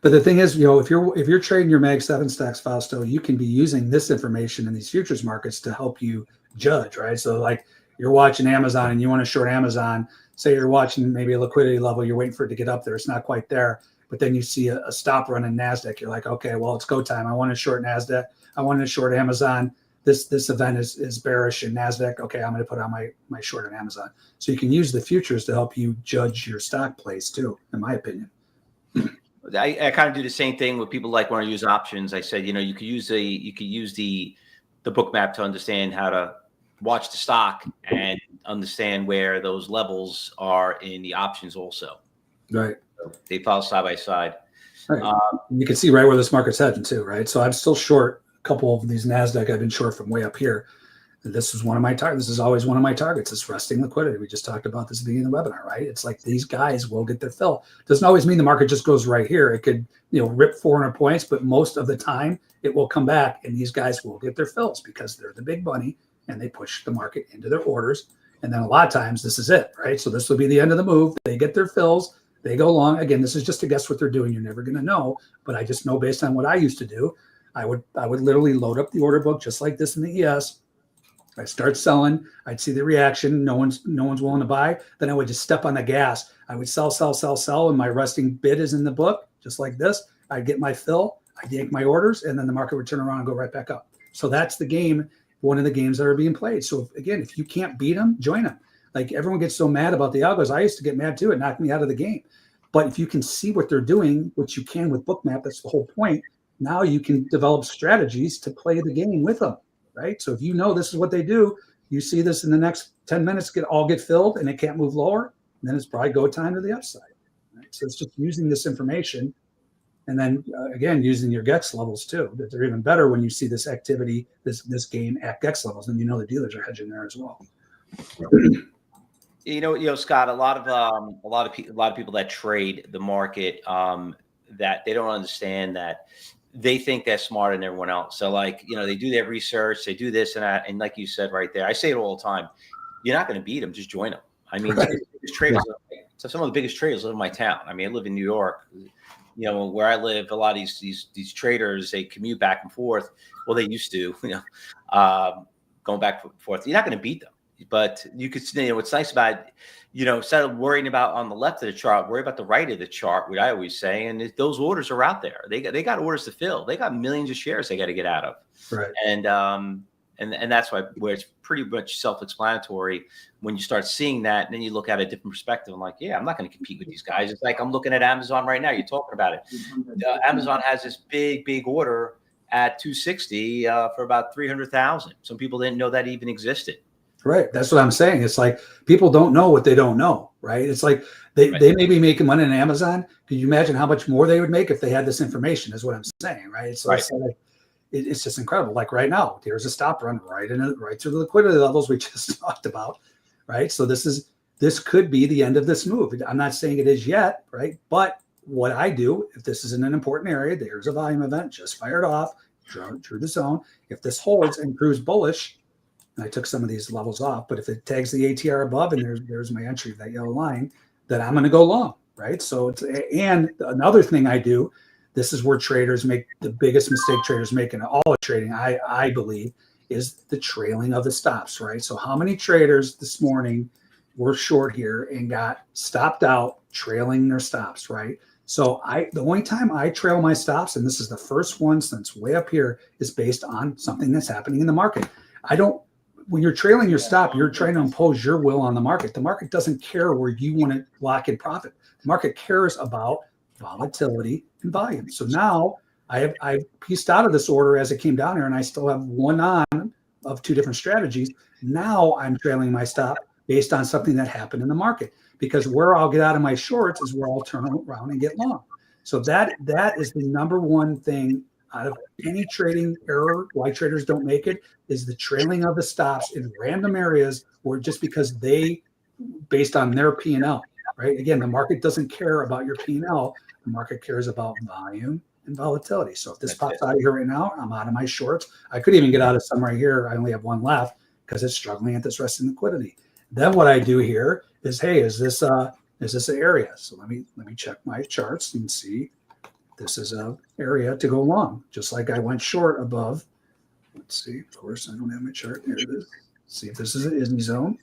But the thing is, if you're trading your Mag 7 stacks, Fausto, you can be using this information in these futures markets to help you judge, right? So like you're watching Amazon and you want to short Amazon. Say you're watching maybe a liquidity level, you're waiting for it to get up there. It's not quite there, but then you see a stop run in NASDAQ. You're like, okay, well, it's go time. I want to short NASDAQ. I want to short Amazon. This event is bearish in NASDAQ. Okay, I'm going to put on my short on Amazon. So you can use the futures to help you judge your stock plays too, in my opinion. I kind of do the same thing with people like want to use options. I said, you could use the Bookmap to understand how to watch the stock and understand where those levels are in the options also. Right. So they follow side by side. Right. You can see right where this market's heading too, right? So I'm still short a couple of these NASDAQ. I've been short from way up here. This is one of my targets. This is always one of my targets. It's resting liquidity. We just talked about this at the beginning of the webinar, right? It's like these guys will get their fill. Doesn't always mean the market just goes right here. It could, rip 400 points, but most of the time it will come back and these guys will get their fills because they're the big bunny and they push the market into their orders. And then a lot of times this is it, right? So this will be the end of the move. They get their fills. They go long. Again, this is just to guess what they're doing. You're never going to know, but I just know based on what I used to do, I would literally load up the order book just like this in the ES. I start selling. I'd see the reaction. No one's willing to buy. Then I would just step on the gas. I would sell, and my resting bid is in the book, just like this. I'd get my fill. I'd yank my orders, and then the market would turn around and go right back up. So that's the game, one of the games that are being played. So again, if you can't beat them, join them. Like everyone gets so mad about the algos. I used to get mad too. It knocked me out of the game. But if you can see what they're doing, which you can with Bookmap, that's the whole point. Now you can develop strategies to play the game with them. Right. So if you know this is what they do, you see this in the next 10 minutes get filled and it can't move lower, then it's probably go time to the upside. Right? So it's just using this information and then again, using your GEX levels too, that they're even better when you see this activity, this game at GEX levels, and the dealers are hedging there as well. Scott, a lot of people that trade the market that they don't understand that they think they're smarter than everyone else. So they do their research, they do this and that. And like you said right there, I say it all the time, you're not going to beat them, just join them. I mean, traders, so some of the biggest traders live in my town. I mean, I live in New York, where I live, a lot of these traders, they commute back and forth. Well, they used to, going back and forth. You're not going to beat them. But you could, what's nice about, instead of worrying about on the left of the chart, worry about the right of the chart, what I always say. And those orders are out there. They got orders to fill. They got millions of shares they got to get out of. Right. And that's where it's pretty much self-explanatory when you start seeing that. And then you look at a different perspective. I'm like, yeah, I'm not going to compete with these guys. It's like I'm looking at Amazon right now. You're talking about it. Amazon has this big order at 260 for about 300,000. Some people didn't know that even existed. Right. That's what I'm saying. It's like people don't know what they don't know, right? It's like they may be making money on Amazon. Can you imagine how much more they would make if they had this information is what I'm saying, right? So it's just incredible. Like right now, here's a stop run right through the liquidity levels we just talked about, right? So this could be the end of this move. I'm not saying it is yet, right? But what I do, if this is in an important area, there's a volume event just fired off, through the zone. If this holds and proves bullish, and I took some of these levels off, but if it tags the ATR above and there's my entry, that yellow line, then I'm going to go long. right? So and another thing I do, this is where traders make the biggest mistake traders make in all of trading, I believe, is the trailing of the stops, right? So how many traders this morning were short here and got stopped out trailing their stops, right? So the only time I trail my stops, and this is the first one since way up here, is based on something that's happening in the market. When you're trailing your stop, you're trying to impose your will on the market. The market doesn't care where you want to lock in profit. The market cares about volatility and volume. So now I've pieced out of this order as it came down here, and I still have one on of two different strategies. Now I'm trailing my stop based on something that happened in the market, because where I'll get out of my shorts is where I'll turn around and get long. So that is the number one thing out of any trading error, why traders don't make it, is the trailing of the stops in random areas, or just because based on their P&L, right? Again, the market doesn't care about your P&L. The market cares about volume and volatility. So if this pops out of here right now, I'm out of my shorts. I could even get out of some right here. I only have one left because it's struggling at this resting liquidity. Then what I do here is, hey, is this an area? So let me check my charts and see. This is an area to go long, just like I went short above. Let's see. Of course, I don't have my chart. Here it is. See if this is an ISNY zone.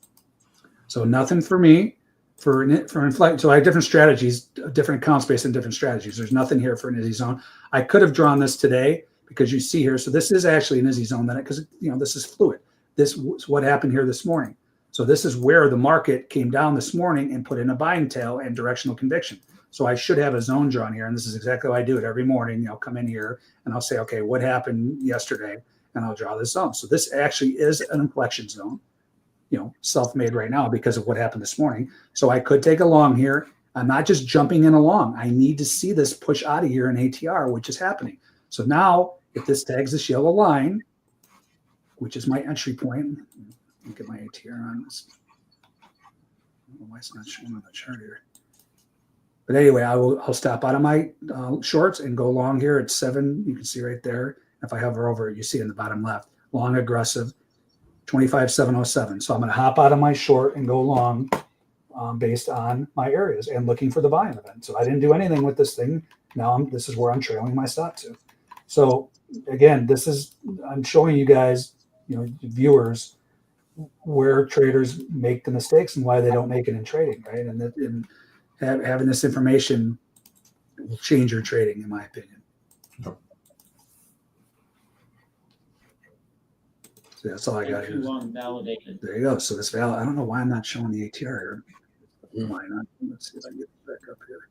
So nothing for me for inflation. So I have different strategies, different accounts based on different strategies. There's nothing here for an ISNY zone. I could have drawn this today because you see here. So this is actually an ISNY zone, because this is fluid. This is what happened here this morning. So this is where the market came down this morning and put in a buying tail and directional conviction. So I should have a zone drawn here, and this is exactly how I do it every morning. I'll come in here and I'll say, okay, what happened yesterday? And I'll draw this zone. So this actually is an inflection zone, self-made right now because of what happened this morning. So I could take a long here. I'm not just jumping in along. I need to see this push out of here in ATR, which is happening. So now if this tags this yellow line, which is my entry point, let me get my ATR on this. I don't know why it's not showing on the chart here. But anyway, I'll stop out of my shorts and go long here at 7. You can see right there. If I hover over it, you see in the bottom left, long aggressive, 25,707. So I'm going to hop out of my short and go long based on my areas and looking for the volume event. So I didn't do anything with this thing. Now this is where I'm trailing my stop to. So again, I'm showing you guys, viewers, where traders make the mistakes and why they don't make it in trading, right? And having this information will change your trading, in my opinion. So that's all I got here. There you go. So this value, I don't know why I'm not showing the ATR here. Why not? Let's see if I can get it back up here.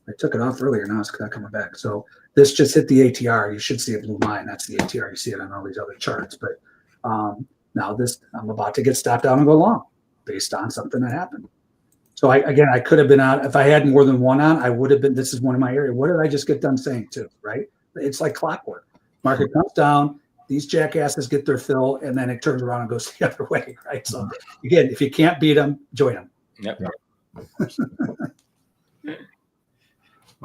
I took it off earlier. Now it's not coming back. So this just hit the ATR. You should see a blue line. That's the ATR. You see it on all these other charts. But now I'm about to get stopped out and go long based on something that happened. So I could have been out. If I had more than one on, I would have been. This is one of my areas. What did I just get done saying too? Right? It's like clockwork. Market comes down. These jackasses get their fill, and then it turns around and goes the other way. Right? So again, if you can't beat them, join them. Yep.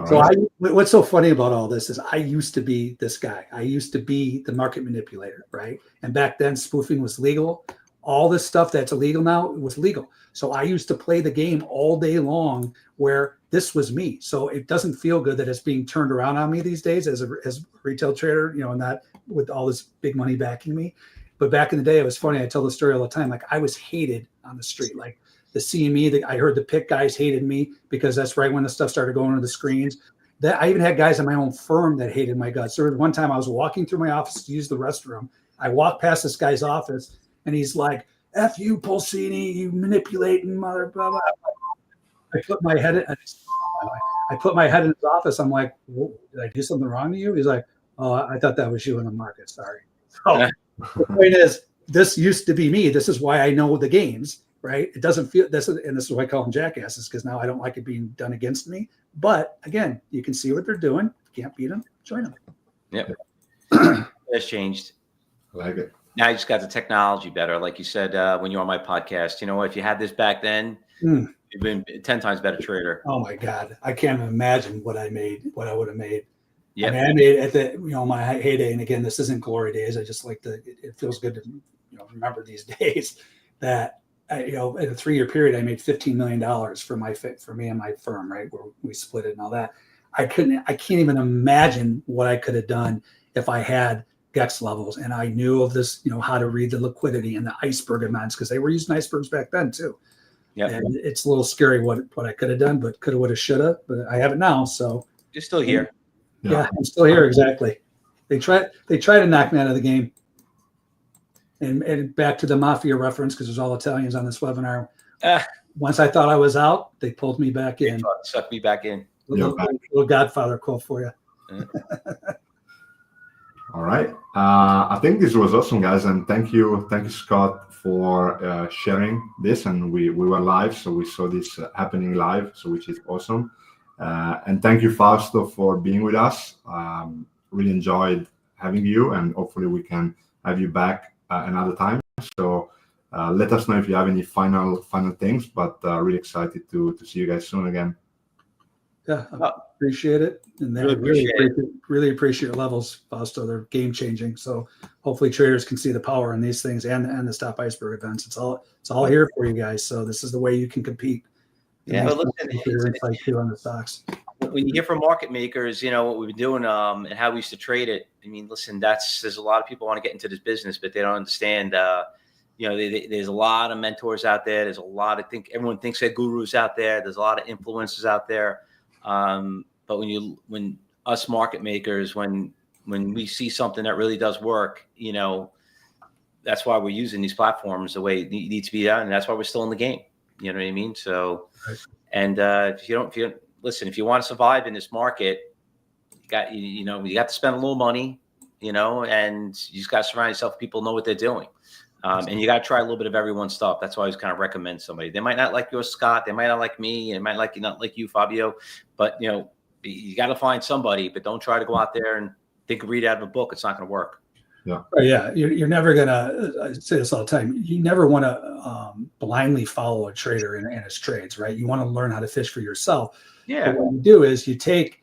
So what's so funny about all this is I used to be this guy. I used to be the market manipulator, right? And back then, spoofing was legal. All this stuff that's illegal now was legal. So I used to play the game all day long where this was me. So it doesn't feel good that it's being turned around on me these days as a retail trader, not with all this big money backing me. But back in the day, it was funny. I tell the story all the time. Like I was hated on the street. Like the CME, I heard the pick guys hated me because that's right when the stuff started going to the screens. That I even had guys in my own firm that hated my guts. There was one time I was walking through my office to use the restroom. I walked past this guy's office and he's like, "F you, Pulcini, you manipulating mother, blah, blah." I put my head in his office. I'm like, "Did I do something wrong to you?" He's like, "Oh, I thought that was you in the market. Sorry." So the point is, this used to be me. This is why I know the games. Right? It doesn't feel this is why I call them jackasses, because now I don't like it being done against me. But again, you can see what they're doing. If you can't beat them, join them. Yep. It's changed. I like it. Now you just got the technology better. Like you said, when you're on my podcast, if you had this back then, you'd been 10 times better trader. Oh my God. I can't imagine what I would have made. Yeah. I mean, I made at the, my heyday. And again, this isn't glory days. I just like it feels good to, remember these days that in a 3-year period, I made $15 million for me and my firm, right? Where we split it and all that. I can't even imagine what I could have done if I had GEX levels and I knew of this, how to read the liquidity and the iceberg amounts, because they were using icebergs back then too. Yeah. And it's a little scary what I could have done, but coulda, woulda, shoulda. But I have it now, so You're still here. Yeah, I'm still here. Exactly. They try to knock me out of the game. And back to the mafia reference, because there's all Italians on this webinar. Once I thought I was out, they pulled me back in. Sucked me back in. Little Godfather quote for you. All right. I think this was awesome, guys, and thank you, Scott, for sharing this. And we were live, so we saw this happening live, so which is awesome. And thank you, Fausto, for being with us. Really enjoyed having you, and hopefully we can have you back another time. So let us know if you have any final things. But really excited to see you guys soon again. Yeah, I appreciate it, and really appreciate your levels, Fausto. They're game changing. So hopefully traders can see the power in these things and the stop iceberg events. It's all here for you guys. So this is the way you can compete. Yeah, but listen, your insight too on the stocks. When you hear from market makers, what we've been doing and how we used to trade it. I mean, listen, there's a lot of people want to get into this business, but they don't understand. There's a lot of mentors out there. There's a lot everyone thinks they're gurus out there. There's a lot of influencers out there. But when us market makers, when we see something that really does work, that's why we're using these platforms the way it needs to be done, and that's why we're still in the game. You know what I mean? So, and if you want to survive in this market, you got to spend a little money, and you just got to surround yourself with people who know what they're doing. And you got to try a little bit of everyone's stuff. That's why I always kind of recommend somebody. They might not like your Scott. They might not like me. And they might not like you, Fabio. But, you got to find somebody. But don't try to go out there and read out of a book. It's not going to work. Yeah. Yeah. You're never going to, I say this all the time, you never want to blindly follow a trader in his trades, right? You want to learn how to fish for yourself. Yeah. But what you do is you take,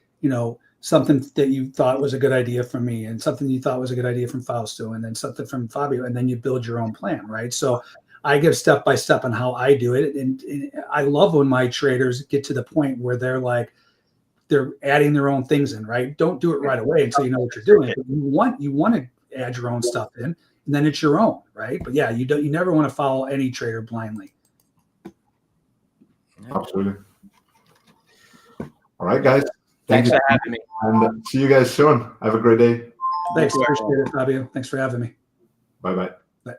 something that you thought was a good idea from me, and something you thought was a good idea from Fausto, and then something from Fabio, and then you build your own plan, right? So I give step by step on how I do it. And I love when my traders get to the point where they're adding their own things in, right? Don't do it right away until you know what you're doing. But you want to add your own stuff in, and then it's your own, right? But yeah, you never want to follow any trader blindly. Absolutely. All right, guys. Thanks for having me. And see you guys soon. Have a great day. Thanks. Appreciate it, Fabio. Thanks for having me. Bye-bye.